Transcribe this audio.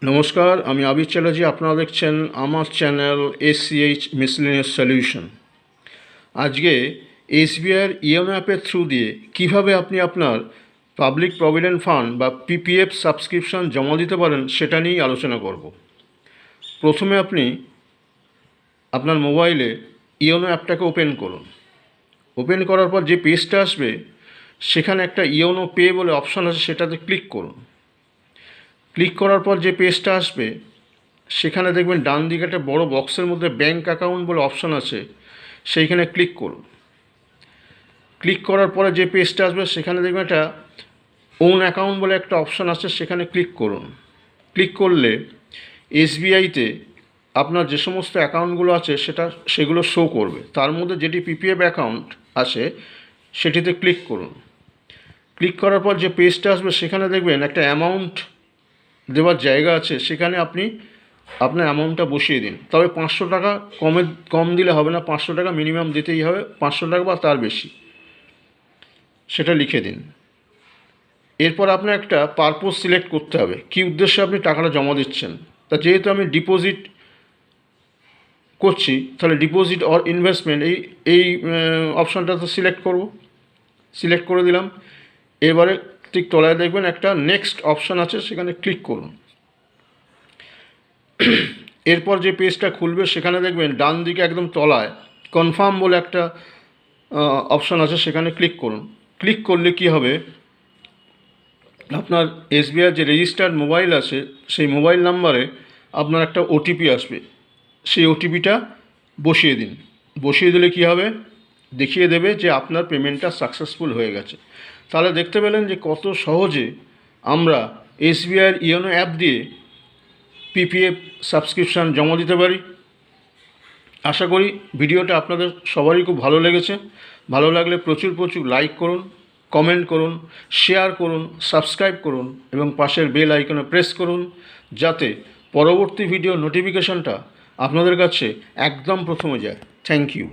নমস্কার, আমি আবির চ্যাটার্জি। আপনারা দেখছেন আমার চ্যানেল এসসিএইচ মিসলেনিয়াস সলিউশন। আজকে এসবিআইয়ের ইওনো অ্যাপের থ্রু দিয়ে কিভাবে আপনি আপনার পাবলিক প্রভিডেন্ট ফান্ড বা পিপিএফ সাবস্ক্রিপশন জমা দিতে পারেন সেটা নিয়েই আলোচনা করব। প্রথমে আপনি আপনার মোবাইলে ইওনো অ্যাপটাকে ওপেন করুন। ওপেন করার পর যে পেজটা আসবে সেখানে একটা ইওনো পে বলে অপশান আছে, সেটাতে ক্লিক করুন। ক্লিক করার পর যে পেজটা আসবে সেখানে দেখবেন ডান দিকে একটা বড় বক্সের মধ্যে ব্যাঙ্ক অ্যাকাউন্ট বলে অপশান আছে, সেইখানে ক্লিক করুন। ক্লিক করার পরে যে পেজটা আসবে সেখানে দেখবেন একটা ওন অ্যাকাউন্ট বলে একটা অপশান আছে, সেখানে ক্লিক করুন। ক্লিক করলে এসবিআইতে আপনার যে সমস্ত অ্যাকাউন্টগুলো আছে সেগুলো শো করবে। তার মধ্যে যেটি পিপিএফ অ্যাকাউন্ট আছে সেটিতে ক্লিক করুন। ক্লিক করার পর যে পেজটা আসবে সেখানে দেখবেন একটা অ্যামাউন্ট দেওয়ার জায়গা আছে, সেখানে আপনি আপনার অ্যামাউন্টটা বসিয়ে দিন। তবে 500 টাকা কম দিলে হবে না, 500 টাকা মিনিমাম দিতেই হবে, 500 টাকা বা তার বেশি, সেটা লিখে দিন। এরপর আপনার একটা পারপোজ সিলেক্ট করতে হবে, কী উদ্দেশ্যে আপনি টাকাটা জমা দিচ্ছেন। তা যেহেতু আমি ডিপোজিট করছি, তাহলে ডিপোজিট অর ইনভেস্টমেন্ট এই অপশানটা তো সিলেক্ট করে দিলাম। এবারে ঠিক তলায় দেখবেন একটা নেক্সট অপশান আছে, সেখানে ক্লিক করুন। এরপর যে পেজটা খুলবে সেখানে দেখবেন ডান দিকে একদম তলায় কনফার্ম বলে একটা অপশান আছে, সেখানে ক্লিক করুন। ক্লিক করলে কি হবে, আপনার এসবিআই যে রেজিস্টার্ড মোবাইল আছে সেই মোবাইল নাম্বারে আপনার একটা ওটিপি আসবে। সেই ওটিপিটা বসিয়ে দিন। বসিয়ে দিলে কি হবে, দেখিয়ে দেবে যে আপনার পেমেন্টটা সাকসেসফুল হয়ে গেছে। তাহলে দেখতে পেলেন যে কত সহজে আমরা এসবিআইয়ের ইওনো অ্যাপ দিয়ে পিপিএফ সাবস্ক্রিপশান জমা দিতে পারি। আশা করি ভিডিওটা আপনাদের সবারই খুব ভালো লেগেছে। ভালো লাগলে প্রচুর লাইক করুন, কমেন্ট করুন, শেয়ার করুন, সাবস্ক্রাইব করুন এবং পাশের বেল আইকনে প্রেস করুন, যাতে পরবর্তী ভিডিও নোটিফিকেশনটা আপনাদের কাছে একদম প্রথমে যায়। Thank you.